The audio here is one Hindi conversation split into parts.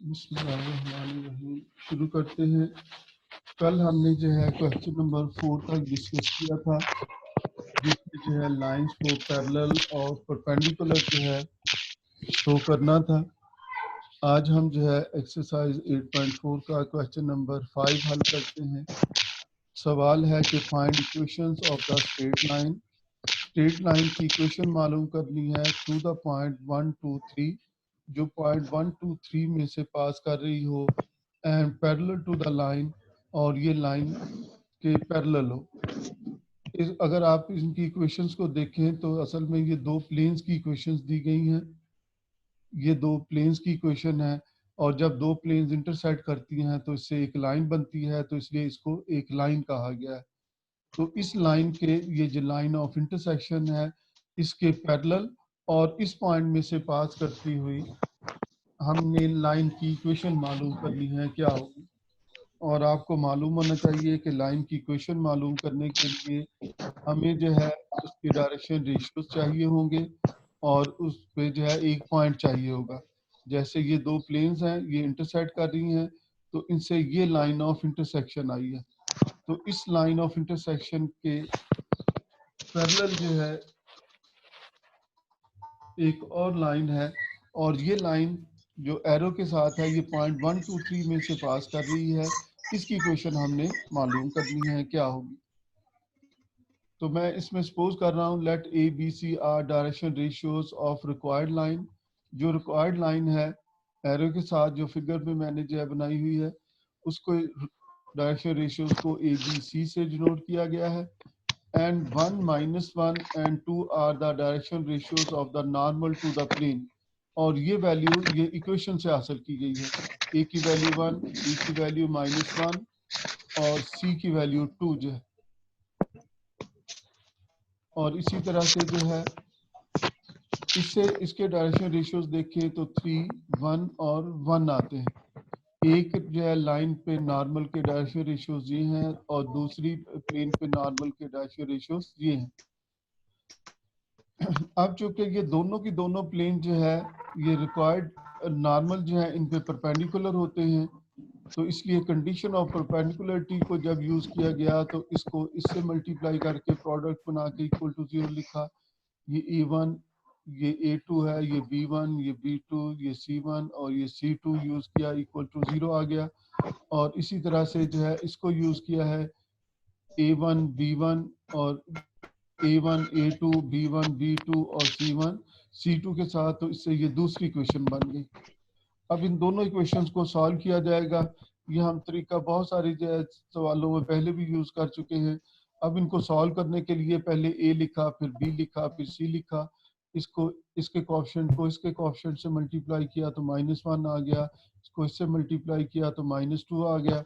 बिस्मिल्लाहिर्रहमानिर्रहीम। शुरू करते हैं। कल हमने जो है क्वेश्चन नंबर 4 तक डिस्कस किया था, जिसमें जो है लाइंस को पैरेलल और परपेंडिकुलर जो है शो करना था। आज हम जो है एक्सरसाइज 8.4 का क्वेश्चन नंबर 5 हल करते हैं। सवाल है कि find equations of the straight line. Straight line की इक्वेशन मालूम करनी है थ्रू द पॉइंट 1 2 3, जो पॉइंट 1 2 3 में से पास कर रही हो, and parallel to the line, और ये लाइन के पैरेलल हो। अगर आप इनकी इक्वेशंस को देखें तो असल में ये दो प्लेन्स की इक्वेशंस दी गई हैं। ये दो प्लेन्स की इक्वेशन है, और जब दो प्लेन्स इंटरसेक्ट करती हैं तो इससे एक लाइन बनती है, तो इसलिए इसको एक लाइन कहा गया है। तो इस लाइन के, ये जो लाइन ऑफ इंटरसेक्शन है, इसके पैरेलल और इस पॉइंट में से पास करती हुई हमने लाइन की इक्वेशन मालूम करनी है क्या होगी। और आपको मालूम होना चाहिए कि लाइन की इक्वेशन मालूम करने के लिए हमें जो है उसके डायरेक्शन रेशियोज चाहिए होंगे, और उस पे जो है एक पॉइंट चाहिए होगा। जैसे ये दो प्लेन्स हैं, ये इंटरसेक्ट कर रही हैं, तो इनसे ये लाइन ऑफ इंटरसेक्शन आई है। तो इस लाइन ऑफ इंटरसेक्शन के पैरेलल जो है एक और लाइन है, और ये लाइन जो एरो के साथ है, ये पॉइंट 1 2 3 में से पास कर रही है। इसकी इक्वेशन हमने मालूम करनी है क्या होगी। तो मैं इसमें सपोज कर रहा हूँ, let A B C are direction ratios of required line. जो रिक्वायर्ड लाइन है एरो के साथ, जो फिगर में मैंने जो है बनाई हुई है, उसको डायरेक्शन रेशियोज को ए बी सी से डिनोट किया गया है। And 1 minus 1 and 2 are the direction ratios of the normal to the plane। और ये वैल्यू ये इक्वेशन से हासिल की गई है। ए की वैल्यू 1, बी की वैल्यू -1 और सी की वैल्यू 2 जो है। और इसी तरह से जो है इससे इसके डायरेक्शन रेशियोज देखें तो 3 1 और 1 आते हैं। एक जो है लाइन पे नॉर्मल के डायरेक्शन रेशियोज ये हैं, और दूसरी प्लेन पे नॉर्मल के डायरेक्शन रेशियोज ये हैं। अब चूंकि ये दोनों की दोनों प्लेन जो है ये रिक्वायर्ड नॉर्मल जो है इन पे परपेंडिकुलर होते हैं, तो इसलिए कंडीशन ऑफ परपेंडिकुलरिटी को जब यूज किया गया तो इसको इससे मल्टीप्लाई करके प्रोडक्ट बना के इक्वल टू 0 लिखा। ये A1, ये A2 है, ये B1, ये B2, ये C1 और ये C2 यूज किया, इक्वल टू 0 आ गया। और इसी तरह से जो है इसको यूज किया है A1 B1 और A1 A2 B1 B2 और C1 C2 के साथ, तो इससे ये दूसरी इक्वेशन बन गई। अब इन दोनों इक्वेशंस को सॉल्व किया जाएगा। ये हम तरीका बहुत सारे जो है सवालों में पहले भी यूज कर चुके हैं। अब इनको सॉल्व करने के लिए पहले ए लिखा, फिर बी लिखा, फिर सी लिखा। इसको इसके कोएफिशिएंट को इसके कोएफिशिएंट से मल्टीप्लाई किया तो -1 आ गया, इसको इससे मल्टीप्लाई किया तो -2 आ गया।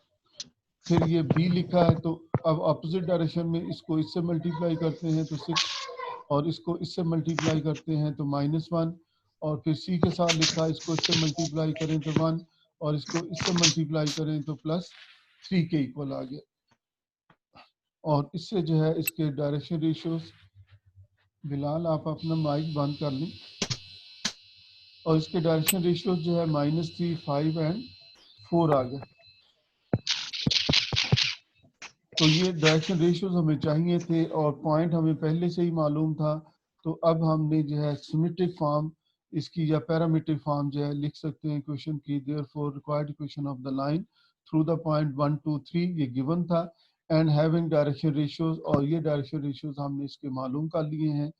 फिर ये बी लिखा है, तो अब अपोजिट डायरेक्शन में इसको इससे मल्टीप्लाई करते हैं तो 6, और इसको इससे मल्टीप्लाई करते हैं तो -1। और फिर सी के साथ लिखा, इसको इससे मल्टीप्लाई करें तो 1, और इसको इससे मल्टीप्लाई करें तो +3 के इक्वल आ गया। और इससे जो है इसके डायरेक्शन रेशियोज, बिलाल आप अपना माइक बंद कर लें। और इसके डायरेक्शन रेशियोज जो है -3 5 एंड 4 आ गया। तो ये डायरेक्शन रेशियोज हमें चाहिए थे, और पॉइंट हमें पहले से ही मालूम था। तो अब हमने जो है सिमेट्रिक फॉर्म इसकी या पैरामीट्रिक फॉर्म जो है लिख सकते हैं इक्वेशन की। Therefore required equation of the line through the point 1 2 3 ये गिवन था, एंड हैविंग डायरेक्शन रेशियोज, और ये डायरेक्शन रेशियोज हमने इसके मालूम कर लिए हैं।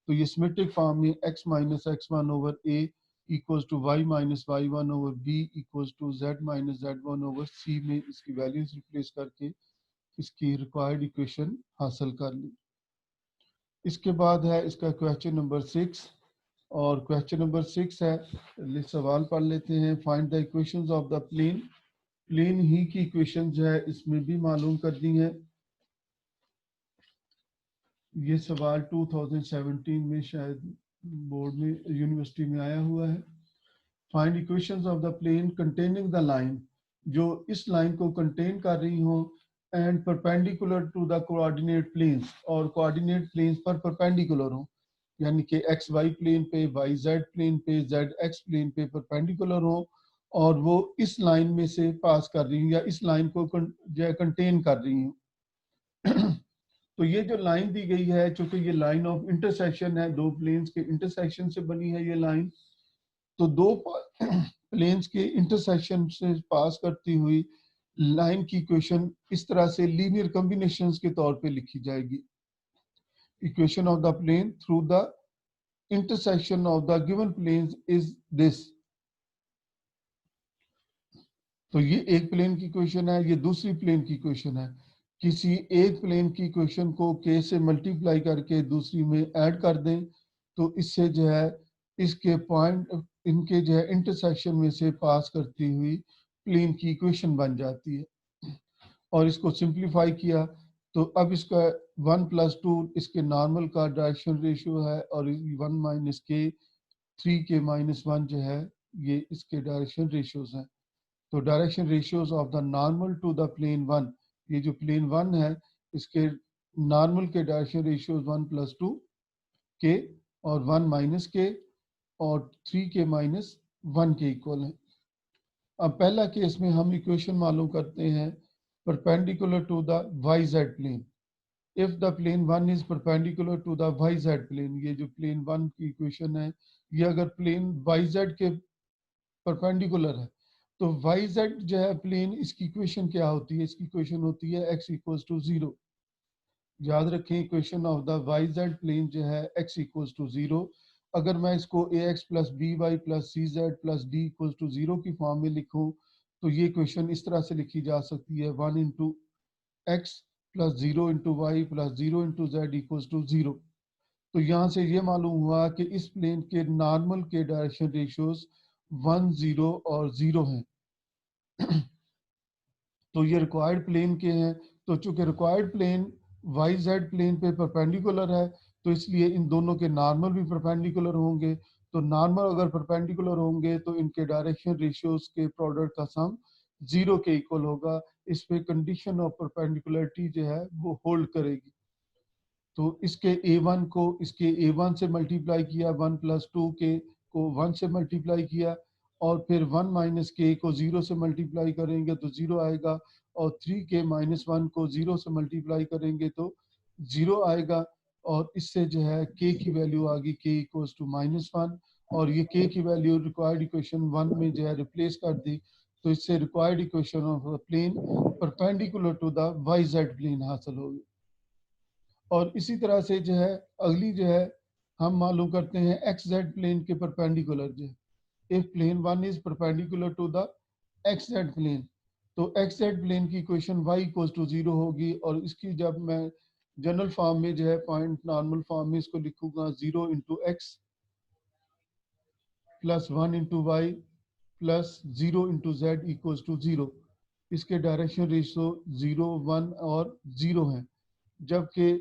तो ये सिमेट्रिक फॉर्म में x - x1 over a equals to y - y1 over b equals to z - z1 over c में इसकी वैल्यूज रिप्लेस करके इसकी रिक्वायर्ड इक्वेशन हासिल कर ली। इसके बाद है इसका क्वेश्चन नंबर 6, और क्वेश्चन नंबर 6 है, सवाल पढ़ लेते हैं। Find the equations of the plane. Plane ही की इक्वेशन जो है इसमें भी मालूम करनी है। ये सवाल 2017 में शायद बोर्ड में यूनिवर्सिटी में आया हुआ है। Find equations of the plane containing the line, जो इस लाइन को कंटेन कर रही हो, and perpendicular to the coordinate planes, और कोऑर्डिनेट प्लेन्स पर परपेंडिकुलर हो, यानी कि एक्स वाई प्लेन पे, वाई जेड प्लेन पे, जेड एक्स प्लेन पे परपेंडिकुलर हो, और वो इस लाइन में से पास कर रही हूँ या इस लाइन को जो है कंटेन कर रही हूँ। तो ये जो लाइन दी गई है, चूंकि ये लाइन ऑफ इंटरसेक्शन है, दो प्लेन्स के इंटरसेक्शन से बनी है ये लाइन, तो दो प्लेन्स के इंटरसेक्शन से पास करती हुई लाइन की इक्वेशन इस तरह से लीनियर कॉम्बिनेशंस के तौर पे लिखी जाएगी। Equation of the plane through the intersection of the given planes is this. तो ये एक प्लेन की इक्वेशन है, ये दूसरी प्लेन की इक्वेशन है। किसी एक प्लेन की इक्वेशन को k से मल्टीप्लाई करके दूसरी में ऐड कर दें तो इससे जो है इसके पॉइंट इनके जो है इंटरसेक्शन में से पास करती हुई प्लेन की इक्वेशन बन जाती है। और इसको सिंप्लीफाई किया तो अब इसका 1 + 2 इसके नॉर्मल का डायरेक्शन रेशियो है और 1 - k 3k - 1 जो है ये इसके डायरेक्शन रेशियोज हैं। तो direction ratios of the normal to the plane 1, ये जो प्लेन 1 है इसके नॉर्मल के डायरेक्शन रेशियोज 1 + 2 k और 1 - k और 3k - 1 के इक्वल है। अब पहला केस में हम इक्वेशन मालूम करते हैं perpendicular to the yz plane. If the plane 1 is perpendicular to the yz plane, ये जो प्लेन 1 की इक्वेशन है ये अगर प्लेन yz के परपेंडिकुलर है तो yz जो है प्लेन, इसकी इक्वेशन क्या होती है? इसकी इक्वेशन होती है x = 0। याद रखें equation of the yz plane जो है x = 0। अगर मैं इसको ax + by + cz + d = 0 की फॉर्म में लिखूं तो ये इक्वेशन इस तरह से लिखी जा सकती है 1 × x + 0 × y + 0 × z = 0। तो यहाँ से ये मालूम हुआ कि इस प्लेन के नॉर्मल के डायरेक्शन रेशियोज 1, 0 और 0 हैं। तो ये रिक्वायर्ड प्लेन के हैं। तो चूंकि रिक्वायर्ड प्लेन YZ प्लेन पे परपेंडिकुलर है तो इसलिए इन दोनों के नॉर्मल भी परपेंडिकुलर होंगे। तो नॉर्मल अगर परपेंडिकुलर होंगे तो इनके डायरेक्शन रेशियोज के प्रोडक्ट का सम 0 के इक्वल होगा। इस पे कंडीशन ऑफ परपेंडिकुलरिटी जो है वो होल्ड करेगी। तो इसके a1 को इसके a1 से मल्टीप्लाई किया, 1 + 2k को 1 से मल्टीप्लाई किया और फिर 1 - k को 0 से मल्टीप्लाई करेंगे तो 0 आएगा और 3k - 1 को 0 से मल्टीप्लाई करेंगे तो 0 आएगा। और इससे जो है k की वैल्यू आ गई k = -1 और ये k की वैल्यू रिक्वायर्ड इक्वेशन 1 में जो है रिप्लेस कर दी। तो इससे required equation of plane perpendicular to the yz plane हासिल होगी। और इसी तरह से जो है अगली जो है हम मालूम करते हैं XZ प्लेन के परपेंडिकुलर जो है। If plane 1 is perpendicular to the XZ plane तो XZ प्लेन की इक्वेशन y = 0 होगी और इसकी जब मैं जनरल फॉर्म में जो है पॉइंट नॉर्मल फॉर्म में इसको लिखूंगा 0 × x + 1 × y + 0 × z = 0। इसके डायरेक्शन रेशियो 0, 1 और 0 हैं। जबकि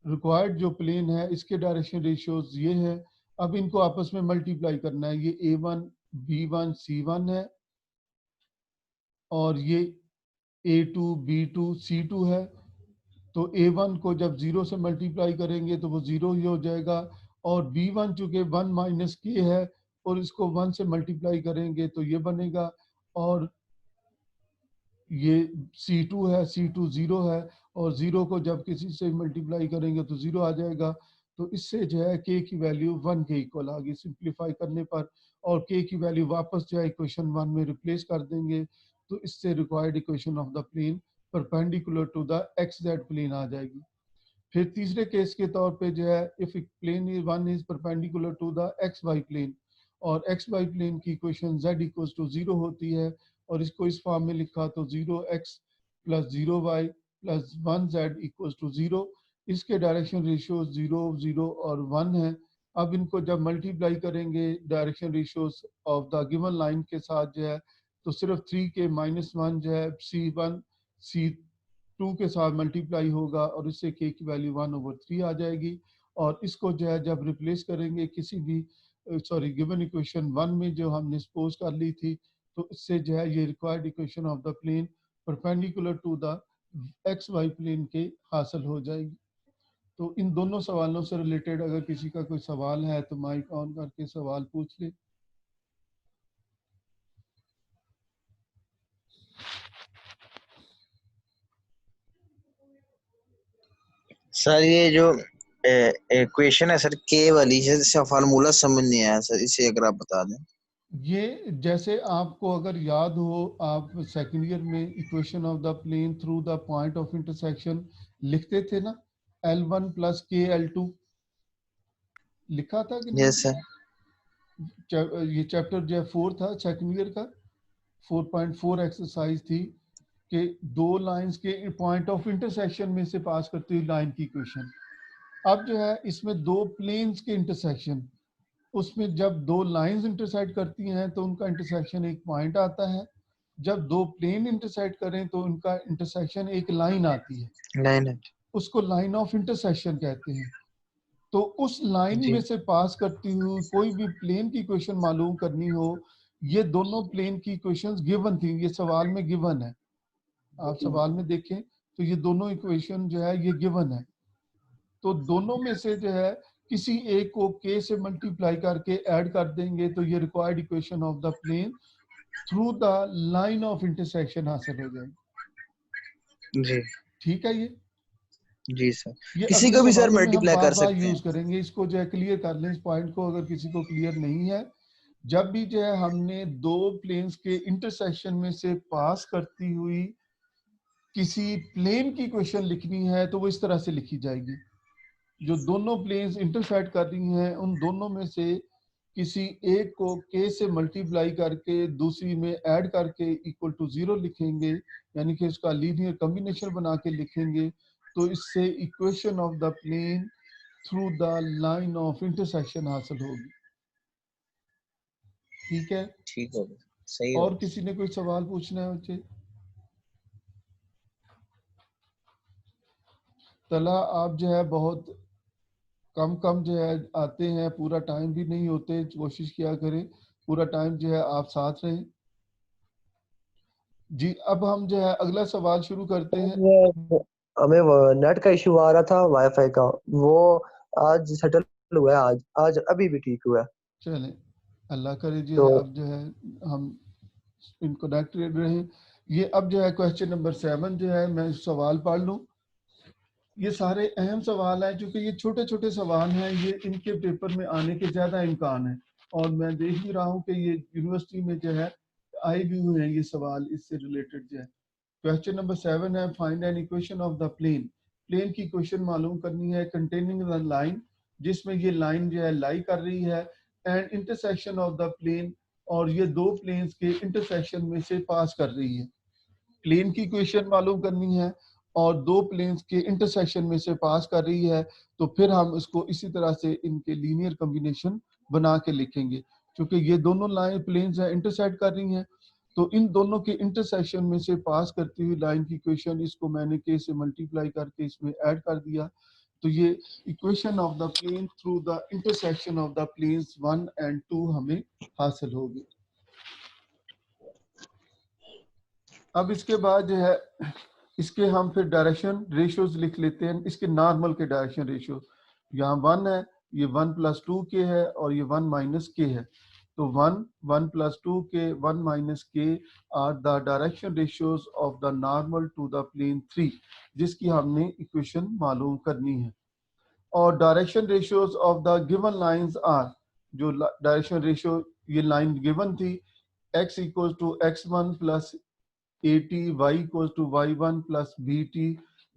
रिक्वायर्ड जो प्लेन है इसके डायरेक्शन रेशियोज ये है। अब इनको आपस में मल्टीप्लाई करना है। ये a1 b1 c1 है और ये a2 b2 c2 है। तो a1 को जब 0 से मल्टीप्लाई करेंगे तो वो 0 ही हो जाएगा और b1 चूंकि 1 - k है और इसको 1 से मल्टीप्लाई करेंगे तो ये बनेगा और ये C2 है, C2 0 है और 0 को जब किसी से मल्टीप्लाई करेंगे तो 0 आ जाएगा। तो इससे जो है k की वैल्यू 1 के इक्वल आ गई सिंप्लीफाई करने पर और k की वैल्यू वापस जो है इक्वेशन 1 में रिप्लेस कर देंगे तो इससे required equation of the plane perpendicular to the XZ plane आ जाएगी। फिर तीसरे केस के तौर पे जो है if plane 1 is perpendicular to the XY plane और XY प्लेन की इक्वेशन Z = 0 होती है और इसको इस फॉर्म में लिखा तो 0x + 0y + 1z = 0। इसके डायरेक्शन रेशियो 0, 0 और 1 है। अब इनको जब मल्टीप्लाई करेंगे direction ratios of the given line के साथ जो है तो सिर्फ 3k - 1 जो है C1 C2 के साथ मल्टीप्लाई होगा और इससे k की वैल्यू 1/3 आ जाएगी। और इसको जो है जब रिप्लेस करेंगे किसी भी गिवन इक्वेशन 1 में जो हमने सपोज कर ली थी तो इससे जो है ये required equation of the plane perpendicular to the XY plane के हासिल हो जाएगी। तो इन दोनों सवालों से रिलेटेड अगर किसी का कोई सवाल है तो माइक ऑन करके सवाल पूछ ले। सर ये जो इक्वेशन है सर के वाली, इसका फार्मूला समझ नहीं आया सर, इसे अगर आप बता दें। ये जैसे आपको अगर याद हो, आप सेकंड ईयर में equation of the plane through the point of intersection लिखते थे ना, L1 प्लस के L2 लिखा था कि नहीं? Yes sir. ये चैप्टर जो है 4 था सेकंड ईयर का, 4.4 एक्सरसाइज थी कि दो लाइंस के पॉइंट ऑफ इंटरसेक्शन में से पास करती हुई लाइन की इक्वेशन। अब जो है इसमें दो प्लेन्स के इंटरसेक्शन, उसमें जब दो लाइंस इंटरसेक्ट करती हैं तो उनका इंटरसेक्शन एक पॉइंट आता है, जब दो प्लेन इंटरसेक्ट करें तो उनका इंटरसेक्शन एक लाइन आती है, लाइन है। उसको लाइन ऑफ इंटरसेक्शन कहते हैं। तो उस लाइन जी में से पास करती हुई कोई भी प्लेन की इक्वेशन मालूम करनी हो, ये दोनों प्लेन की इक्वेशंस गिवन थी, ये सवाल में गिवन है, आप सवाल में देखें तो ये दोनों इक्वेशन जो है ये गिवन है। तो दोनों में से जो है किसी एक को k से मल्टीप्लाई करके ऐड कर देंगे तो ये required equation of the plane through the line of intersection हासिल हो जाएगी। जी ठीक है, जी सर। ये किसी अगले को भी सर सवालों में हम मल्टीप्लाई बार कर बार सकते यूज हैं। करेंगे, इसको जो है क्लियर कर लें इस पॉइंट को, अगर किसी को क्लियर नहीं है। जब भी जो है हमने दो प्लेन्स के इंटरसेक्शन में से पास करती हुई किसी प्लेन की इक्वेशन लिखनी है तो वो इस तरह से लिखी जाएगी, जो दोनों प्लेन्स इंटरसेक्ट कर रही हैं उन दोनों में से किसी एक को k से मल्टीप्लाई करके दूसरी में ऐड करके इक्वल टू 0 लिखेंगे, यानी कि उसका लीनियर कॉम्बिनेशन बना के लिखेंगे, तो इससे equation of the plane through the line of intersection हासिल होगी। ठीक है, ठीक हो गया, सही हो और गया। किसी ने कोई सवाल पूछना है मुझे? तला आप जो है बहुत कम कम जो है आते हैं, पूरा टाइम भी नहीं होते, कोशिश किया करें पूरा टाइम जो है आप साथ रहें। जी, अब हम जो है अगला सवाल शुरू करते हैं। वो हमें वो नेट का इशू आ रहा था वाईफाई का, वो आज सेटल हुआ है, आज आज अभी भी ठीक हुआ है। चलें, अल्लाह करे जो तो है अब जो है हम इनको कनेक्टेड रहें। ये अब जो है क्वेश्चन नंबर 7 जो है, मैं सवाल पढ़ लूँ। ये सारे अहम सवाल हैं, क्योंकि ये छोटे छोटे सवाल हैं, ये इनके पेपर में आने के ज़्यादा इम्कान है, और मैं देख भी रहा हूँ कि ये यूनिवर्सिटी में जो है आए भी हुए हैं ये सवाल इससे रिलेटेड जो है। क्वेश्चन नंबर 7 है, find an equation of the plane. Plane की इक्वेशन मालूम करनी है कंटेनिंग द लाइन, जिसमें ये लाइन जो है लाई कर रही है, and intersection of the plane, और ये दो प्लेन्स के इंटरसेक्शन में से पास कर रही है। प्लेन की इक्वेशन मालूम करनी है और दो प्लेन्स के इंटरसेक्शन में से पास कर रही है, तो फिर हम इसको इसी तरह से इनके लीनियर कॉम्बिनेशन बना के लिखेंगे। क्योंकि ये दोनों लाइन प्लेन्स हैं, इंटरसेक्ट कर रही हैं, तो इन दोनों के इंटरसेक्शन में से पास करती हुई लाइन की इक्वेशन, इसको मैंने के से मल्टीप्लाई करके इसमें ऐड कर दिया, तो ये equation of the plane through the intersection of the planes 1 and 2 हमें हासिल होगी। अब इसके बाद जो है इसके हम फिर डायरेक्शन रेशियोज लिख लेते हैं, इसके नॉर्मल के डायरेक्शन रेशियो। यहाँ 1 है, ये 1 + 2 के है, और ये 1 - के है, तो 1 1 + 2 के 1 - K are the direction ratios of the normal to the plane 3, जिसकी हमने इक्वेशन मालूम करनी है। और direction ratios of the given lines are, जो डायरेक्शन रेशियो ये लाइन गिवन थी, x = x1 + AT, y = y1 + BT,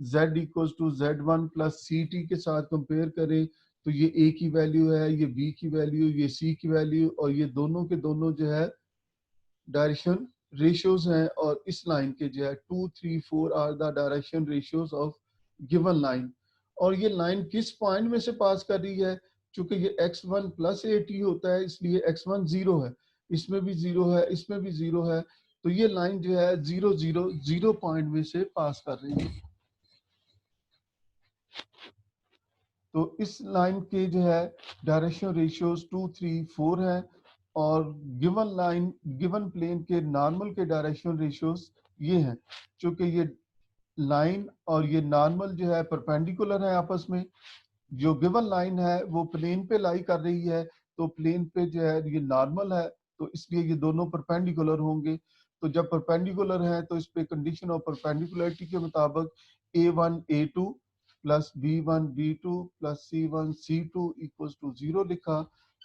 z = z1 + CT के साथ कंपेयर करें तो ये A की वैल्यू है, ये B की वैल्यू, ये C की वैल्यू, और ये दोनों के दोनों जो है डायरेक्शन रेशियोज हैं, और इस लाइन के जो है 2 3 4 are the direction ratios of given line. और ये लाइन किस पॉइंट में से पास कर रही है, चूंकि ये x1 + AT होता है इसलिए x1 0 है, इसमें भी 0 है, इसमें भी 0 है, तो ये लाइन जो है 0 0 0 पॉइंट में से पास कर रही है। तो इस लाइन के जो है डायरेक्शन रेशियोज 2 3 4 है, और गिवन लाइन गिवन प्लेन के नॉर्मल के डायरेक्शन रेशियोज ये हैं। चूंकि ये लाइन और ये नॉर्मल जो है परपेंडिकुलर है आपस में, जो गिवन लाइन है वो प्लेन पे लाई कर रही है, तो प्लेन पे जो है ये नॉर्मल है, तो इसलिए ये दोनों परपेंडिकुलर होंगे। तो जब परपेंडिकुलर है तो इस पे कंडीशन ऑफ परपेंडिकुलरिटी के मुताबिक A1 A2 plus B1 B2 plus C1 C2 equals to 0 लिखा,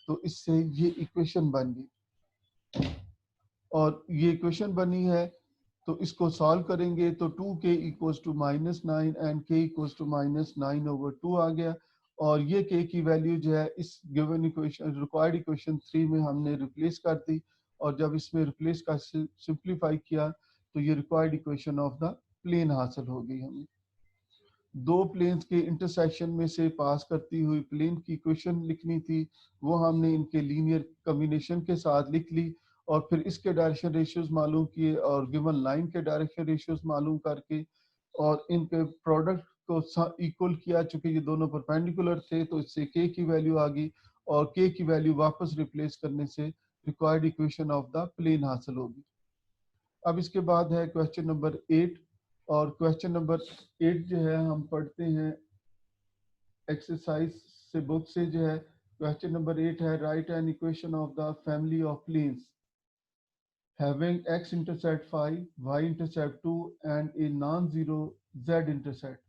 तो इससे ये इक्वेशन बन गई। और ये इक्वेशन बनी है तो इसको सॉल्व करेंगे तो 2k equals to -9 and k equals to -9/2 आ गया। और ये k की वैल्यू जो है इस गिवन इक्वेशन रिक्वायर्ड इक्वेशन 3 में हमने रिप्लेस कर दी, और जब इसमें रिप्लेस का सिंप्लीफाई किया तो ये required equation of the plane हासिल हो गई हमें। दो प्लेन्स के इंटरसेक्शन में से पास करती हुई प्लेन की इक्वेशन लिखनी थी, वो हमने इनके लीनियर कॉम्बिनेशन के साथ लिख ली, और फिर इसके डायरेक्शन रेशियोज मालूम किए और गिवन लाइन के डायरेक्शन रेशियोज मालूम करके और इनके प्रोडक्ट को इक्वल किया। चूंकि ये दोनों परपेंडिकुलर थे तो इससे k की वैल्यू आ गई, और k की वैल्यू वापस रिप्लेस करने से required equation of the plane हासिल होगी। अब इसके बाद है क्वेश्चन नंबर 8, और क्वेश्चन नंबर 8 जो है हम पढ़ते हैं एक्सरसाइज से बुक से जो है। क्वेश्चन नंबर 8 है write an equation of the family of planes having x intercept 5 y intercept 2 and a non zero z intercept.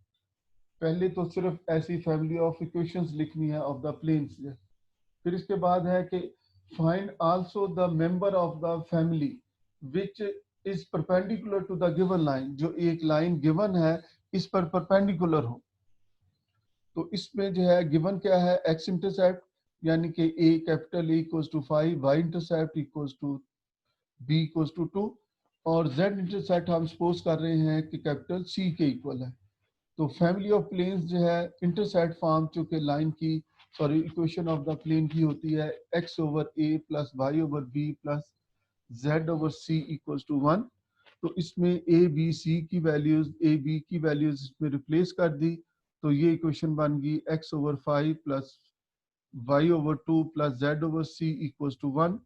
पहले तो सिर्फ ऐसी फैमिली ऑफ इक्वेशंस लिखनी है ऑफ द प्लेन्स। फिर इसके बाद है कि find also the member of the family which is perpendicular to the given line. जो एक लाइन गिवन है इस पर परपेंडिकुलर हो। तो इसमें जो है गिवन क्या है, x इंटरसेप्ट यानी कि a capital A equals to 5, y intercept equals to b equals to 2, और z इंटरसेप्ट हम सपोज कर रहे हैं कि कैपिटल C के इक्वल है। तो फैमिली ऑफ प्लेन्स जो है इंटरसेप्ट फॉर्म चूंकि लाइन की sorry equation of the plane की होती है x over a plus y over b plus z over c equals to 1। तो इसमें a b c की वैल्यूज a b की वैल्यूज इसमें रिप्लेस कर दी, तो ये इक्वेशन बन गई x over 5 plus y over 2 plus z over c equals to 1।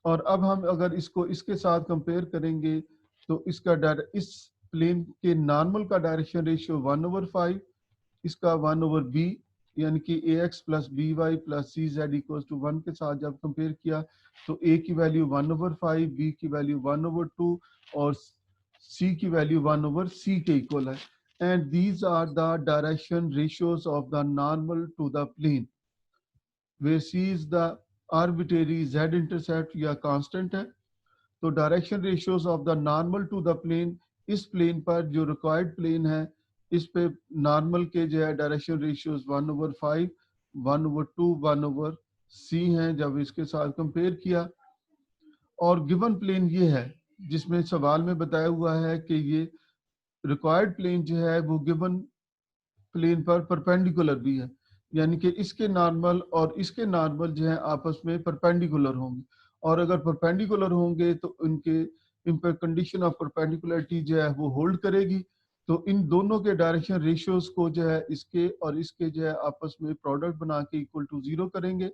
और अब हम अगर इसको इसके साथ कंपेयर करेंगे तो इसका इस प्लेन के नॉर्मल का डायरेक्शन रेशियो 1/5, इसका 1/b यानी कि ax plus by plus cz equals to 1 के साथ जब कंपेयर किया तो a की वैल्यू 1/5, b की वैल्यू 1/2 और c की वैल्यू 1/c के इक्वल है। And these are the direction ratios of the normal to the plane where c is the arbitrary z intercept या कांस्टेंट है। तो direction ratios of the normal to the plane, इस प्लेन पर जो रिक्वायर्ड प्लेन है इस पे नॉर्मल के जो है डायरेक्शन रेशियोज 1/5, 1/2, 1/c हैं जब इसके साथ कंपेयर किया। और गिवन प्लेन ये है जिसमें सवाल में बताया हुआ है कि ये रिक्वायर्ड प्लेन जो है वो गिवन प्लेन पर परपेंडिकुलर भी है, यानी कि इसके नॉर्मल और इसके नॉर्मल जो है आपस में परपेंडिकुलर होंगे। और अगर परपेंडिकुलर होंगे तो उनके इन पर कंडीशन ऑफ परपेंडिकुलरिटी जो है वो होल्ड करेगी। तो इन दोनों के डायरेक्शन रेशियोज को जो है इसके और इसके जो है आपस में प्रोडक्ट बना के इक्वल टू 0 करेंगे।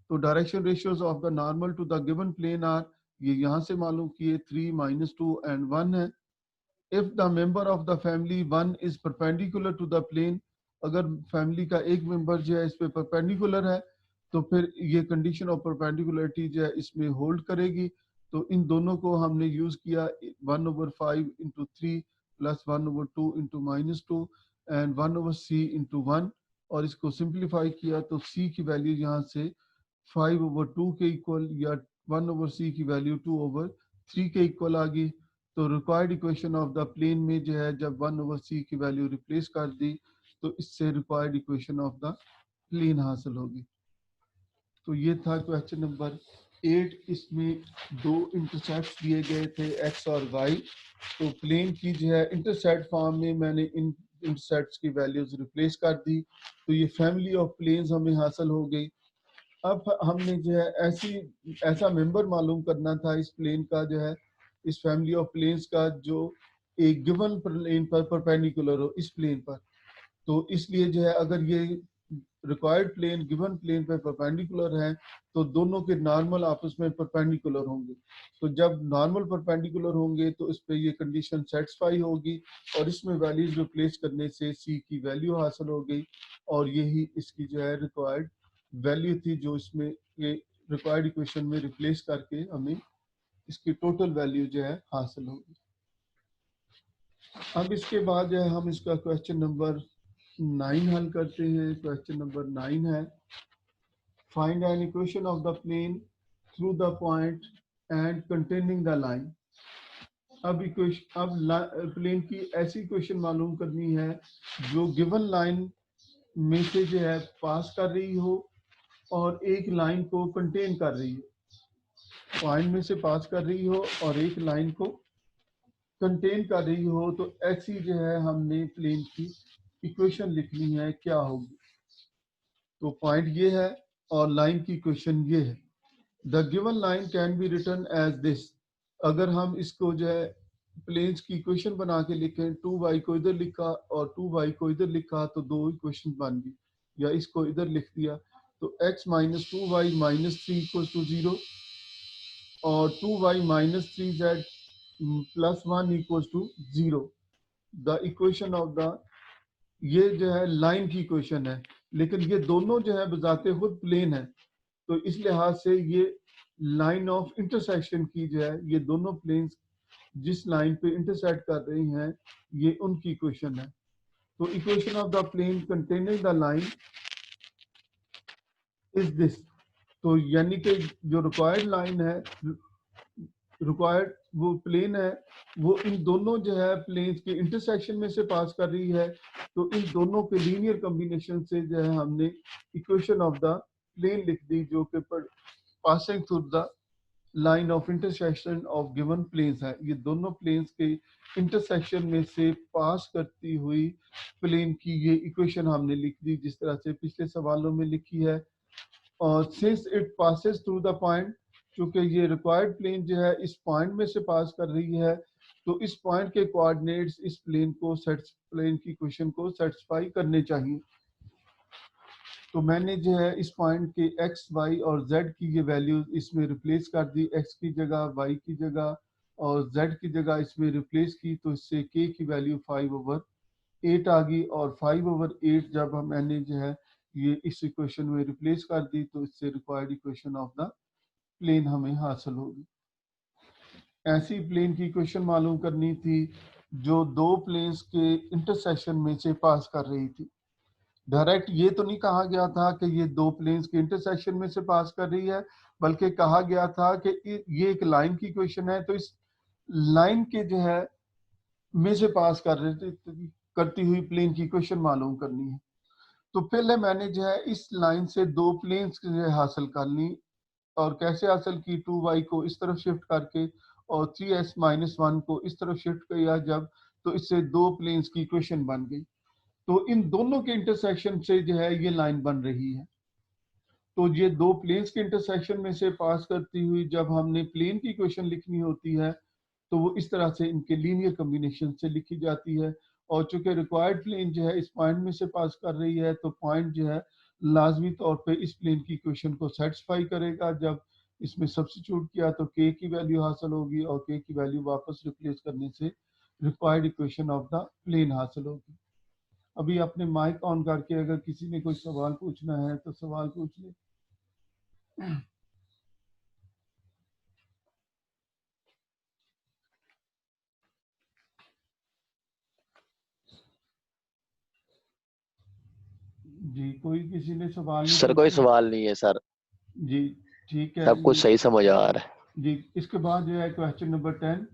तो direction ratios of the normal to the given plane are, ये यहाँ से मालूम किए 3, -2 एंड 1 है। If the member of the family 1 is perpendicular to the plane, अगर फैमिली का एक मेंबर जो है इस पे परपेंडिकुलर है तो फिर ये कंडीशन ऑफ परपेंडिकुलरिटी जो है इसमें होल्ड करेगी। तो इन दोनों को हमने यूज किया 1/5 into 3 plus 1/2 into -2 and 1/c into 1, और इसको सिंप्लीफाई किया तो c की वैल्यू यहाँ से 5/2 के इक्वल या 1/c की वैल्यू 2/3 के इक्वल आ गई। तो required equation of the plane में जो है जब 1/c की वैल्यू रिप्लेस कर दी तो इससे required equation of the plane हासिल होगी। तो ये था क्वेश्चन नंबर 8। इसमें दो इंटरसेप्ट दिए गए थे x और y। तो प्लेन की जो है इंटरसेप्ट फॉर्म में मैंने इन इंटरसेप्ट्स की वैल्यूज रिप्लेस कर दी, तो ये फैमिली ऑफ प्लेन्स हमें हासिल हो गई। अब हमने जो है ऐसा मेंबर मालूम करना था इस प्लेन का जो है इस फैमिली ऑफ प्लेन्स का जो एक गिवन प्लेन पर परपेंडिकुलर हो इस प्लेन पर। तो इसलिए जो है अगर ये रिक्वायर्ड प्लेन गिवन प्लेन पर परपेंडिकुलर है तो दोनों के नॉर्मल आपस में परपेंडिकुलर होंगे। तो जब नॉर्मल परपेंडिकुलर होंगे तो इस पे ये कंडीशन सेटिस्फाई होगी, और इसमें वैल्यूज रिप्लेस करने से c की वैल्यू हासिल हो गई, और यही इसकी जो है रिक्वायर्ड वैल्यू थी जो इसमें ये रिक्वायर्ड इक्वेशन में रिप्लेस करके हमें इसकी टोटल वैल्यू जो है हासिल होगी। अब इसके बाद जो है हम इसका क्वेश्चन नंबर 9 हल करते हैं। क्वेश्चन नंबर 9 है find an equation of the plane through the point and containing the line. अब प्लेन की ऐसी इक्वेशन मालूम करनी है जो गिवन लाइन में से जो है पास कर रही हो और एक लाइन को कंटेन कर रही हो। पॉइंट में से पास कर रही हो और एक लाइन को कंटेन कर रही हो, तो ऐसी जो है हमने प्लेन की इक्वेशन लिखनी है, क्या होगी। तो पॉइंट ये है और लाइन की इक्वेशन ये है। The given line can be written as this. अगर हम इसको जो है प्लेन्स की इक्वेशन बना के लिखें, 2y को इधर लिखा और 2y को इधर लिखा तो दो इक्वेशन बन गई, या इसको इधर लिख दिया तो x minus 2y minus 3 equal to 0 और 2y minus 3z plus 1 equal to 0। The equation of the, ये जो है लाइन की इक्वेशन है, लेकिन ये दोनों जो है बजाते खुद प्लेन है, तो इस लिहाज से ये लाइन ऑफ इंटरसेक्शन की जो है, ये दोनों प्लेन्स जिस लाइन पे इंटरसेक्ट कर रही हैं ये उनकी इक्वेशन है। तो equation of the plane containing the line is this. तो यानी कि जो रिक्वायर्ड लाइन है, रिक्वायर्ड वो प्लेन है, वो इन दोनों जो है प्लेन्स के इंटरसेक्शन में से पास कर रही है, तो इन दोनों के लीनियर कॉम्बिनेशन से जो है हमने इक्वेशन ऑफ द प्लेन लिख दी, जो कि passing through the line of intersection of given planes है। ये दोनों प्लेन्स के इंटरसेक्शन में से पास करती हुई प्लेन की ये इक्वेशन हमने लिख दी, जिस तरह से पिछले सवालों में लिखी है। और since it passes through the point, क्योंकि ये रिक्वायर्ड प्लेन जो है इस पॉइंट में से पास कर रही है, तो इस पॉइंट के कोऑर्डिनेट्स इस प्लेन को प्लेन की इक्वेशन को सेटिस्फाई करने चाहिए। तो मैंने जो है इस पॉइंट के x, y और z की ये वैल्यूज इसमें रिप्लेस कर दी, x की जगह, y की जगह और z की जगह इसमें रिप्लेस की, तो इससे k की वैल्यू 5/8 आ गई। और 5/8 जब मैंने जो है ये इस इक्वेशन में रिप्लेस कर दी, तो इससे required equation of the plane हमें हासिल होगी। ऐसी प्लेन की इक्वेशन मालूम करनी थी जो दो प्लेन्स के इंटरसेक्शन में से पास कर रही थी। डायरेक्ट ये तो नहीं कहा गया था कि ये दो प्लेन्स के इंटरसेक्शन में से पास कर रही है, बल्कि कहा गया था कि ये एक लाइन की इक्वेशन है, तो इस लाइन के जो है में से पास करती हुई प्लेन की इक्वेशन मालूम करनी है। तो पहले मैंने जो है इस लाइन से दो प्लेन्स जो है हासिल कर ली, और कैसे हासिल की, 2y को इस तरफ शिफ्ट करके और 3s माइनस 1 को इस तरफ शिफ्ट किया जब, तो इससे दो प्लेन्स की इक्वेशन बन गई। तो इन दोनों के इंटरसेक्शन से जो है ये लाइन बन रही है। तो ये दो प्लेन्स के इंटरसेक्शन में से पास करती हुई जब हमने प्लेन की इक्वेशन लिखनी होती है, तो वो इस तरह से इनके लीनियर कॉम्बिनेशन से लिखी जाती है। और चूंकि रिक्वायर्ड प्लेन जो है इस पॉइंट में से पास कर रही है, तो पॉइंट जो है लाजमी तौर पे इस प्लेन की इक्वेशन को सेटिस्फाई करेगा। जब इसमें सब्स्टिट्यूट किया तो k की वैल्यू हासिल होगी, और k की वैल्यू वापस रिप्लेस करने से required equation of the plane हासिल होगी। अभी अपने माइक ऑन करके अगर किसी ने कोई सवाल पूछना है तो सवाल पूछ ले। जी, कोई किसी ने सवाल नहीं सर कोई पूछा? सवाल नहीं है सर, जी ठीक है सब कुछ जी। सही समझ आ रहा है। जी, इसके बाद जो है question number 10,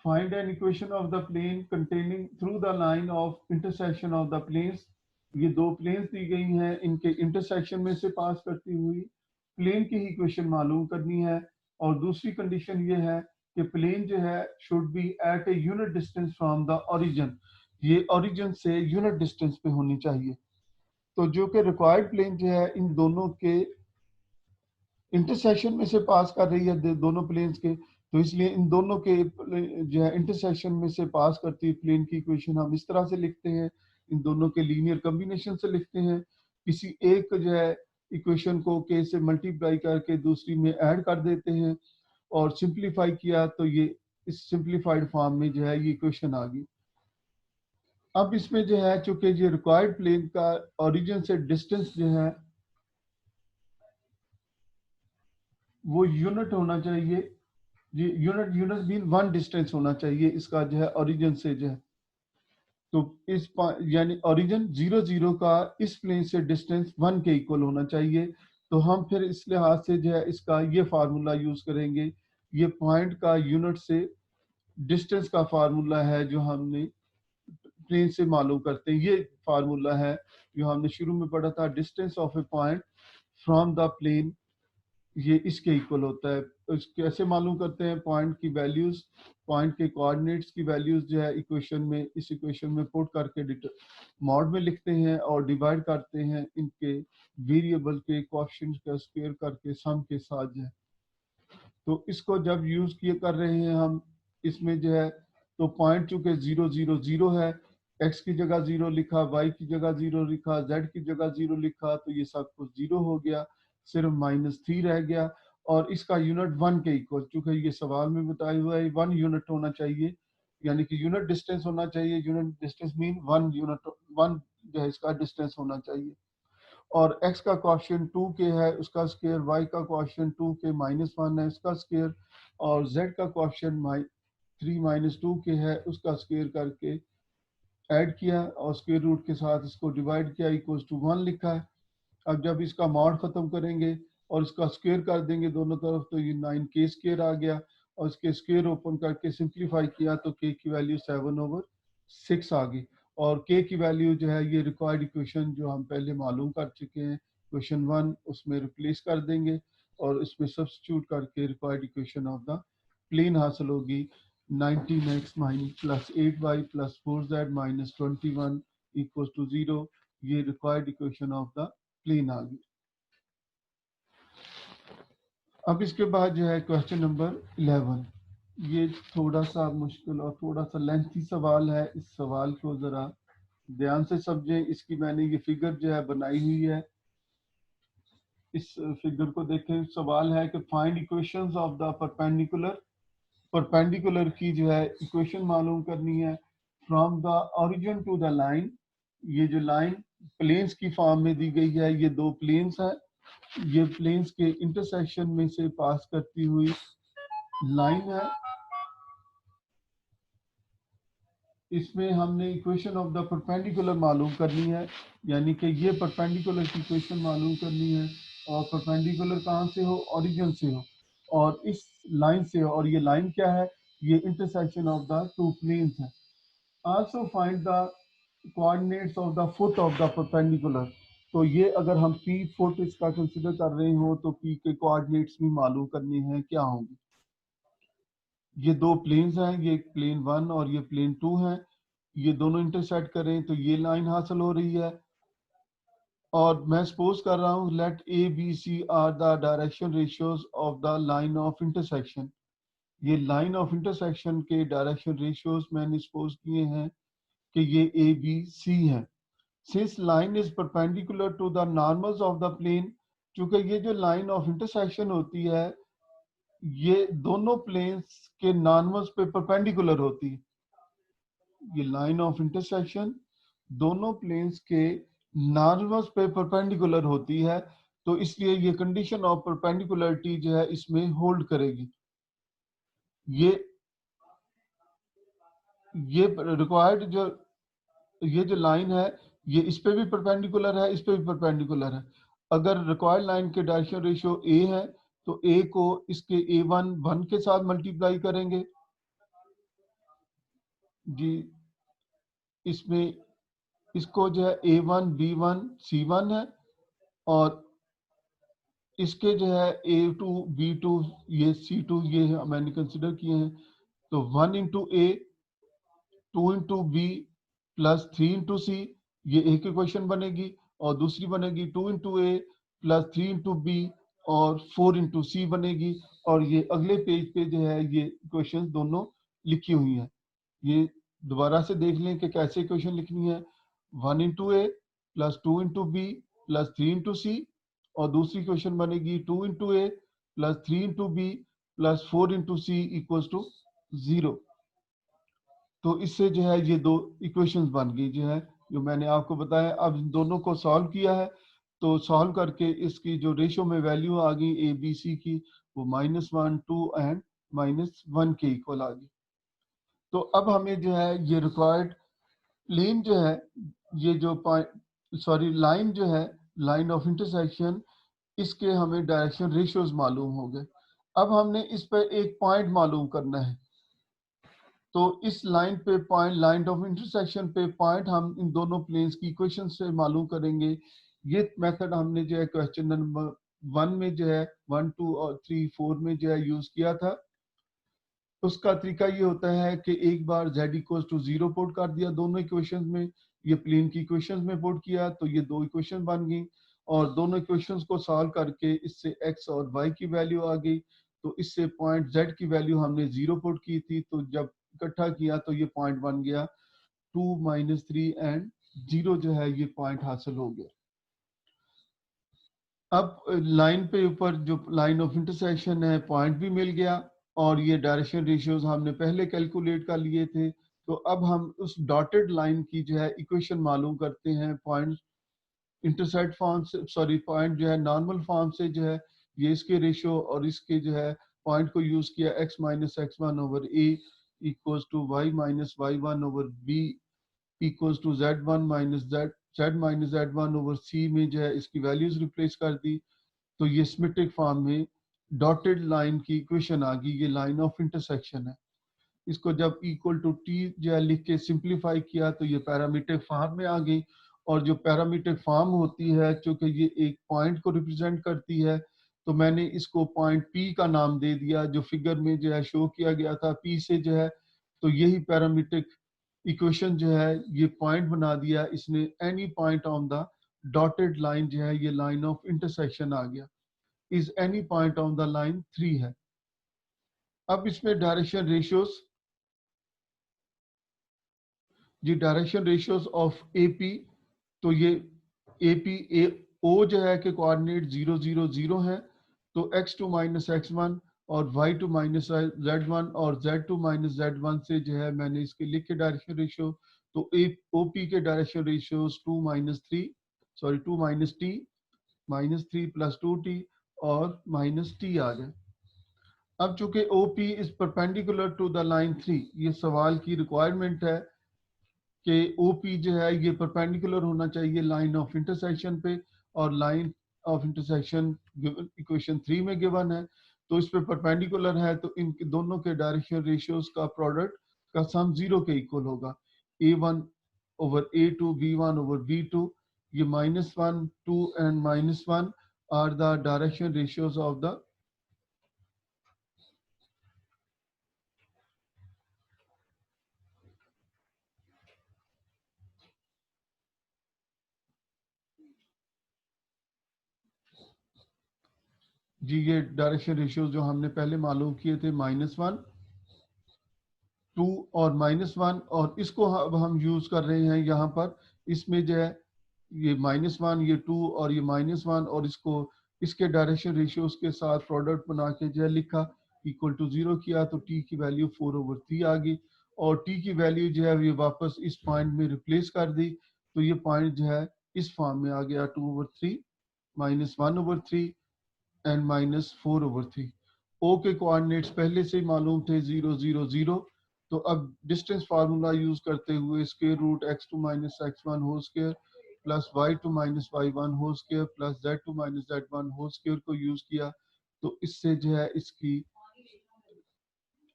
find an equation of the plane containing through the line of intersection of the planes. ये दो प्लेन्स दी गई हैं, इनके इंटरसेक्शन में से पास करती हुई प्लेन की ही इक्वेशन मालूम करनी है। और दूसरी कंडीशन ये है कि प्लेन जो है should be at a unit distance from the origin. ये ओरिजिन से यूनिट डिस्टेंस पे होनी चाहिए। तो जो कि रिक्वायर्ड प्लेन जो है इन दोनों के इंटरसेक्शन में से पास कर रही है, दोनों प्लेन्स के, तो इसलिए इन दोनों के जो है इंटरसेक्शन में से पास करती है प्लेन की इक्वेशन हम इस तरह से लिखते हैं, इन दोनों के लीनियर कॉम्बिनेशन से लिखते हैं। किसी एक जो है इक्वेशन को k से मल्टीप्लाई करके दूसरी में ऐड कर देते हैं, और सिंप्लीफाई किया तो ये इस सिंप्लीफाइड फॉर्म में जो है ये इक्वेशन आ गई। अब इसमें जो है चूंकि ये रिक्वायर्ड प्लेन का ओरिजिन से डिस्टेंस जो है वो यूनिट होना चाहिए। ये यूनिट मीन वन डिस्टेंस होना चाहिए इसका जो है ओरिजिन से जो है। तो इस यानी ओरिजिन 0 0 का इस प्लेन से डिस्टेंस 1 के इक्वल होना चाहिए। तो हम फिर इस लिहाज से जो है इसका ये फार्मूला यूज करेंगे। ये पॉइंट का यूनिट से डिस्टेंस का फार्मूला है जो हमने प्लेन से मालूम करते हैं। ये फार्मूला है जो हमने शुरू में पढ़ा था, distance of a point from the plane, ये इसके इक्वल होता है। कैसे मालूम करते हैं? पॉइंट की वैल्यूज, पॉइंट के कोऑर्डिनेट्स की वैल्यूज जो है इक्वेशन में, इस इक्वेशन में पुट करके मॉड में लिखते हैं और डिवाइड करते हैं इनके वेरिएबल के कोएफिशिएंट का स्क्वायर करके सम के साथ जो है। तो इसको जब यूज किए कर रहे हैं हम इसमें जो है, तो पॉइंट चूंकि 0 0 0 है, x की जगह 0 लिखा, y की जगह 0 लिखा, z की जगह 0 लिखा, तो ये सब कुछ 0 हो गया, सिर्फ -3 रह गया। और इसका यूनिट 1 के इक्वल, चूंकि ये सवाल में बताया हुआ है 1 यूनिट होना चाहिए, यानी कि यूनिट डिस्टेंस होना चाहिए। यूनिट डिस्टेंस मीन 1 यूनिट, 1 जो है इसका डिस्टेंस होना चाहिए। और x का कोएफिशिएंट 2 के है उसका स्क्वायर, y का कोएफिशिएंट 2 के -1 है उसका स्क्वायर, और z का कोएफिशिएंट 3 - 2 के है उसका स्क्वायर करके ऐड किया और स्क्वायर रूट के साथ इसको डिवाइड किया, इक्वल्स टू 1 लिखा है। अब जब इसका मॉड खत्म करेंगे और इसका स्क्वायर कर देंगे दोनों तरफ, तो ये 9k स्क्वायर आ गया, और इसके स्क्वायर ओपन करके सिंप्लीफाई किया तो k की वैल्यू 7/6 आ गई। और k की वैल्यू जो है ये रिक्वायर्ड इक्वेशन जो हम पहले मालूम कर चुके हैं, क्वेश्चन 1, उसमें रिप्लेस कर देंगे और इसमें सब्स्टिट्यूट करके required equation of the plane हासिल होगी। 19x + 8y + 4z - 21 = 0। ये required equation of the plane आ गई। अब इसके बाद जो है क्वेश्चन नंबर 11, ये थोड़ा सा मुश्किल और थोड़ा सा लेंथी सवाल है। इस सवाल को जरा ध्यान से समझें। इसकी मैंने ये फिगर जो है बनाई हुई है, इस फिगर को देखें। सवाल है कि find equations of the perpendicular, perpendicular की जो है इक्वेशन मालूम करनी है from the origin to the line. ये जो लाइन प्लेन्स की फॉर्म में दी गई है, ये दो प्लेन्स हैं, ये प्लेन्स के इंटरसेक्शन में से पास करती हुई लाइन है। इसमें हमने इक्वेशन ऑफ द परपेंडिकुलर मालूम करनी है, यानी कि ये परपेंडिकुलर की इक्वेशन मालूम करनी है। और परपेंडिकुलर कहाँ से हो? ओरिजिन से हो, और इस लाइन से हो। और ये लाइन क्या है? ये intersection of the two planes है। Also find the coordinates of the foot of the perpendicular. तो ये अगर हम p फुट इसका कंसिडर कर रहे हो तो p के कोऑर्डिनेट्स भी मालूम करने हैं, क्या होंगे। ये दो प्लेन्स हैं, ये प्लेन 1 और ये प्लेन 2 है, ये दोनों इंटरसेक्ट करें तो ये लाइन हासिल हो रही है। और मैं सपोज कर रहा हूँ let a b c are the direction ratios of the line of intersection. ये लाइन ऑफ इंटरसेक्शन के डायरेक्शन रेशियोज मैंने सपोज किए हैं कि ये a b c है। Since line is perpendicular to the normals of the plane, क्योंकि ये जो लाइन ऑफ इंटरसेक्शन होती है ये दोनों प्लेन्स के नॉर्मल्स पे परपेंडिकुलर होती है। ये लाइन ऑफ इंटरसेक्शन दोनों प्लेन्स के नॉर्मल्स पे परपेंडिकुलर होती है, तो इसलिए ये कंडीशन ऑफ परपेंडिकुलरिटी जो है इसमें होल्ड करेगी। ये रिक्वायर्ड जो ये जो लाइन है ये इस पे भी परपेंडिकुलर है, इस पे भी परपेंडिकुलर है। अगर रिक्वायर्ड लाइन के डायरेक्शन रेशियो a है तो a को इसके a1 1 के साथ मल्टीप्लाई करेंगे जी। इसमें इसको जो है a1 b1 c1 है, और इसके जो है a2 b2 ये c2 ये मैंने कंसिडर किए हैं। तो 1 × a 2 × b + 3 × c, ये एक इक्वेशन बनेगी। और दूसरी बनेगी 2 × a + 3 × b और 4 × c बनेगी। और ये अगले पेज पे जो है ये इक्वेशन दोनों लिखी हुई हैं। ये दोबारा से देख लें कि कैसे इक्वेशन लिखनी है। 1 × a + 2 × b + 3 × c, और दूसरी इक्वेशन बनेगी 2 × a + 3 × b + 4 × c = 0। तो इससे जो है ये दो इक्वेशंस बन गई जो है, जो मैंने आपको बताया। अब इन दोनों को सॉल्व किया है, तो सॉल्व करके इसकी जो रेशियो में वैल्यू आ गई a b c की, वो -1 2 एंड -1 के इक्वल आ गई। तो अब हमें जो है ये रिक्वायर्ड प्लेन जो है, ये जो लाइन जो है, लाइन ऑफ इंटरसेक्शन, इसके हमें डायरेक्शन रेशियोज मालूम हो गए। अब हमने इस पर एक पॉइंट मालूम करना है, तो इस लाइन पे पॉइंट, लाइन ऑफ इंटरसेक्शन पे पॉइंट हम इन दोनों प्लेन्स की इक्वेशन से मालूम करेंगे। ये मेथड हमने जो है क्वेश्चन नंबर 1 में जो है 1, 2 और 3, 4 में जो है यूज किया था। उसका तरीका ये होता है कि एक बार z इक्वल टू 0 पुट कर दिया दोनों इक्वेशंस में, ये प्लेन की इक्वेशंस में पुट किया तो ये दो इक्वेशन बन गई, और दोनों इक्वेशंस को सॉल्व करके इससे x और y की वैल्यू आ गई। तो इससे पॉइंट z की वैल्यू हमने 0 पुट की थी, तो जब इकट्ठा किया तो ये पॉइंट बन गया 2, -3 एंड 0 जो है ये पॉइंट हासिल हो गया। अब लाइन पे ऊपर जो लाइन ऑफ इंटरसेक्शन है, पॉइंट भी मिल गया, और ये डायरेक्शन रेशियोज हमने पहले कैलकुलेट कर लिए थे। तो अब हम उस डॉटेड लाइन की जो है इक्वेशन मालूम करते हैं पॉइंट इंटरसेक्ट फॉर्म से, सॉरी पॉइंट जो है नॉर्मल फॉर्म से, जो है ये इसके रेशियो और इसके जो है पॉइंट को यूज किया x minus x1 over a equals to y minus y1 over b equals to z1 minus z minus z1 over c में जो है इसकी वैल्यूज रिप्लेस कर दी। तो ये सिमेट्रिक फॉर्म में डॉटेड लाइन की इक्वेशन आ गई, ये लाइन ऑफ इंटरसेक्शन है। इसको जब इक्वल टू टी जो है लिख के सिंप्लीफाई किया तो ये पैरामीट्रिक फॉर्म में आ गई। और जो पैरामीट्रिक फॉर्म होती है, चूंकि ये एक पॉइंट को रिप्रेजेंट करती है, तो मैंने इसको पॉइंट पी का नाम दे दिया, जो फिगर में जो है शो किया गया था पी से जो है। तो यही पैरामीट्रिक इक्वेशन जो है ये पॉइंट बना दिया इसने, any point on the dotted line जो है ये लाइन ऑफ इंटरसेक्शन आ गया, is any point on the line 3 है। अब इसमें डायरेक्शन रेशियोज, जी डायरेक्शन रेशियोज ऑफ एपी, तो ये एपी ए ओ जो है कि कोऑर्डिनेट 0, 0, 0 है, तो x2 माइनस x1 और y2 माइनस z1 और z2 माइनस z1 से जो है मैंने इसके लिखे डायरेक्शन रेशियो। तो ए ओपी के direction ratios 2 minus 3, sorry 2 minus T, -3 + 2t और -t आ गए। अब चूंकि OP is perpendicular to the line 3, ये सवाल की रिक्वायरमेंट है कि OP जो है ये परपेंडिकुलर होना चाहिए लाइन ऑफ इंटरसेक्शन पे, और लाइन ऑफ इंटरसेक्शन इक्वेशन 3 में गिवन है, तो इस पे परपेंडिकुलर है, तो इन दोनों के डायरेक्शन रेशियोज का प्रोडक्ट का सम 0 के इक्वल होगा। A1 over A2, B1 over B2, ये -1, 2 and -1 are the direction ratios of the, जी ये डायरेक्शन रेशियोज जो हमने पहले मालूम किए थे, -1, 2 और -1, और इसको अब हम यूज कर रहे हैं यहाँ पर। इसमें जो है ये -1, ये 2 और ये -1, और इसको इसके डायरेक्शन रेशियोज के साथ प्रोडक्ट बना के जो है लिखा, इक्वल टू 0 किया, तो t की वैल्यू 4/3 आ गई, और t की वैल्यू जो है ये वापस इस पॉइंट में रिप्लेस कर दी, तो ये पॉइंट जो है इस फॉर्म में आ गया 2/3 -1/3 एंड -4/3। ओ के कोऑर्डिनेट्स पहले से ही मालूम थे 0, 0, 0। तो अब डिस्टेंस फार्मूला यूज करते हुए square root x2 minus x1 whole square plus y2 minus y1 whole square plus z2 minus z1 whole square को यूज किया, तो इससे जो है इसकी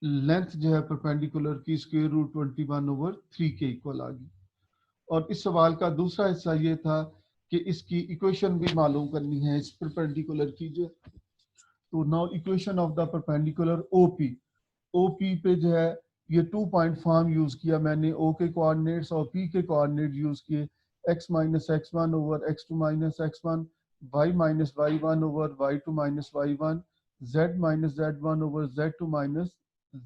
लेंथ जो है परपेंडिकुलर की स्क्वायर रूट 21/3 के इक्वल आ गई। और इस सवाल का दूसरा हिस्सा ये था कि इसकी इक्वेशन भी मालूम करनी है इस परपेंडिकुलर की जो, तो now equation of the perpendicular OP, OP पे जो है ये 2 पॉइंट फॉर्म यूज किया मैंने, O के कोऑर्डिनेट्स और P के कोऑर्डिनेट यूज किए, x minus x1 over x2 minus x1, y minus y1 over y2 minus y1, z minus z1 over z2 minus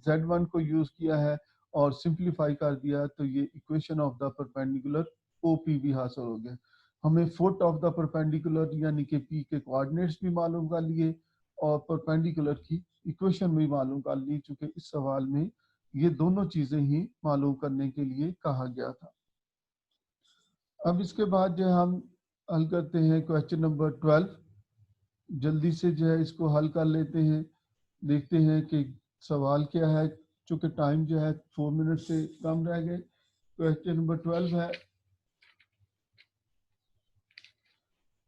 z1 को यूज किया है और सिंप्लीफाई कर दिया, तो ये equation of the perpendicular OP भी हासिल हो गया। हमें फुट ऑफ द परपेंडिकुलर यानी कि P के कोऑर्डिनेट्स भी मालूम कर लिए और परपेंडिकुलर की इक्वेशन भी मालूम कर ली, चूंकि इस सवाल में ये दोनों चीजें ही मालूम करने के लिए कहा गया था। अब इसके बाद जो हम हल करते हैं क्वेश्चन नंबर 12। जल्दी से जो है इसको हल कर लेते हैं, देखते हैं कि सवाल क्या है, चूंकि टाइम जो है 4 मिनट से कम रह गए। क्वेश्चन नंबर 12 है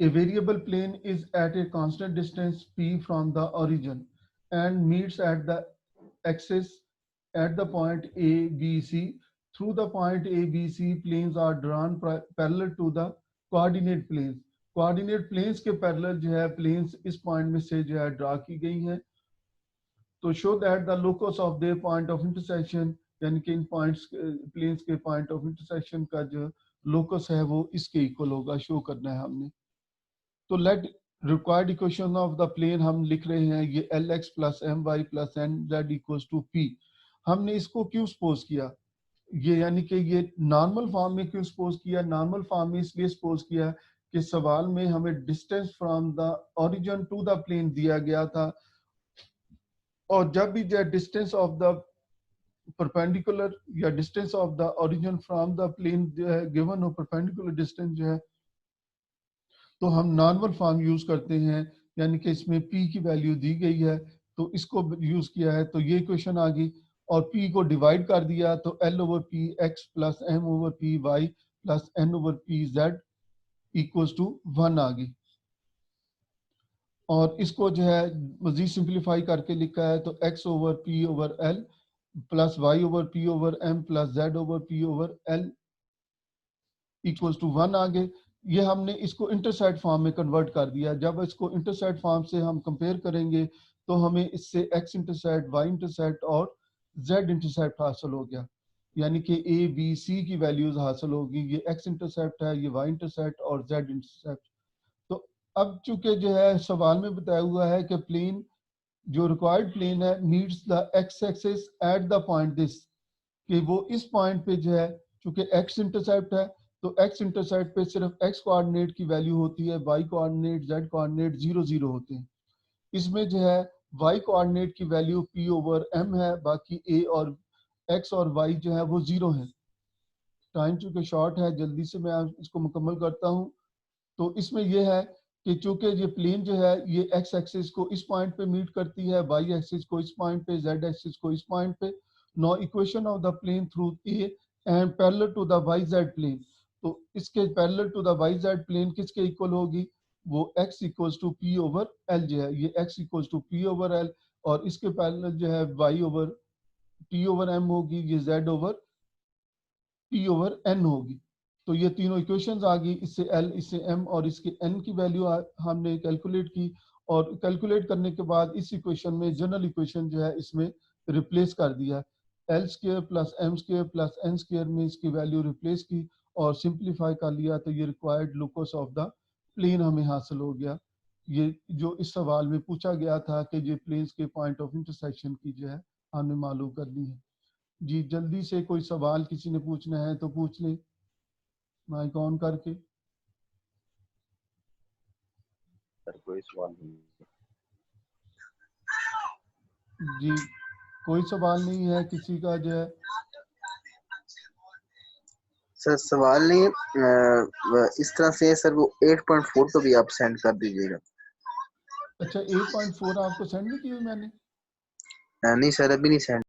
a variable plane is at a constant distance p from the origin and meets at the axis at the point a b c. Through the point a b c, planes are drawn parallel to the coordinate planes. Coordinate planes के पैरेलल जो है प्लेन्स इस पॉइंट में से जो है ड्रा की गई हैं। तो show that the locus of their point of intersection, यानी कि इन पॉइंट्स प्लेन्स के पॉइंट ऑफ इंटरसेक्शन का जो लोकस है वो इसके इक्वल होगा, शो करना है हमने। तो let required equation of the plane हम लिख रहे हैं, ये L X plus M Y plus N Z equals to P. हमने इसको क्यों सपोज किया, ये यानी कि ये नॉर्मल फॉर्म में क्यों सपोज किया? नॉर्मल फॉर्म में इसलिए सपोज किया कि सवाल में हमें distance from the origin to the plane दिया गया था, और जब भी जो डिस्टेंस ऑफ द परपेंडिकुलर या distance of the origin from the plane जो है गिवन हो, परपेंडिकुलर डिस्टेंस जो है, तो हम नॉर्मल फॉर्म यूज करते हैं, यानी कि इसमें p की वैल्यू दी गई है तो इसको यूज किया है। तो ये इक्वेशन आ गई और p को डिवाइड कर दिया तो l over p x plus m over p y plus n over p z equals to 1 आ गई। और इसको जो है मजीद सिंप्लीफाई करके लिखा है तो x over p over l plus y over p over m plus z over p over l equals to 1 आ गए। ये हमने इसको इंटरसेप्ट फॉर्म में कन्वर्ट कर दिया। जब इसको इंटरसेप्ट फॉर्म से हम कंपेयर करेंगे तो हमें इससे x इंटरसेप्ट, y इंटरसेप्ट और z इंटरसेप्ट हासिल हो गया, यानी कि a b c की वैल्यूज हासिल होगी। ये x इंटरसेप्ट है, ये y इंटरसेप्ट और z इंटरसेप्ट। तो अब चूंकि जो है सवाल में बताया हुआ है कि प्लेन जो रिक्वायर्ड प्लेन है meets the x axis at the point this, कि वो इस पॉइंट पे जो है चूंकि x इंटरसेप्ट है तो x इंटरसेप्ट पे सिर्फ x कोऑर्डिनेट की वैल्यू होती है, y कोऑर्डिनेट, z कोऑर्डिनेट 0 0 होते हैं। इसमें जो है y कोऑर्डिनेट की वैल्यू p ओवर m है, बाकी a और x और y जो है वो 0 है। टाइम चूंकि शॉर्ट है, जल्दी से मैं इसको मुकम्मल करता हूँ। तो इसमें यह है कि चूंकि ये प्लेन जो है ये x एक्सिस को इस पॉइंट पे मीट करती है, y एक्सिस को इस पॉइंट पे, z एक्सिस को इस पॉइंट पे। Now equation of the plane through a and parallel to the yz plane, तो इसके parallel to the yz plane किसके इक्वल होगी? वो x equals to p over l जो है, ये x equals to p over l, और इसके पैरेलल जो है y over t over m होगी, ये z over p over n होगी। तो ये तीनों इक्वेशंस आ गई, इससे l, इससे m और इसके n की वैल्यू हमने कैलकुलेट की, और कैलकुलेट करने के बाद इस इक्वेशन में जनरल इक्वेशन जो है इसमें रिप्लेस कर दिया। L square plus M square plus N square में इसकी वैल्यू रिप्लेस की और सिंप्लीफाई कर लिया, तो ये required locus of the plane हमें हासिल हो गया। ये जो इस सवाल में पूछा गया था कि ये प्लेन्स के पॉइंट ऑफ इंटरसेक्शन की जो है हमें मालूम करनी है। जी जल्दी से कोई सवाल किसी ने पूछना है तो पूछ ले, माइक ऑन करके। सर कोई सवाल नहीं। जी कोई सवाल नहीं है किसी का जो है? सर सवाल नहीं, इस तरह से है सर, वो 8.4 तो भी आप सेंड कर दीजिएगा। अच्छा 8.4 आपको सेंड नहीं किए मैंने? नहीं सर अभी नहीं सेंड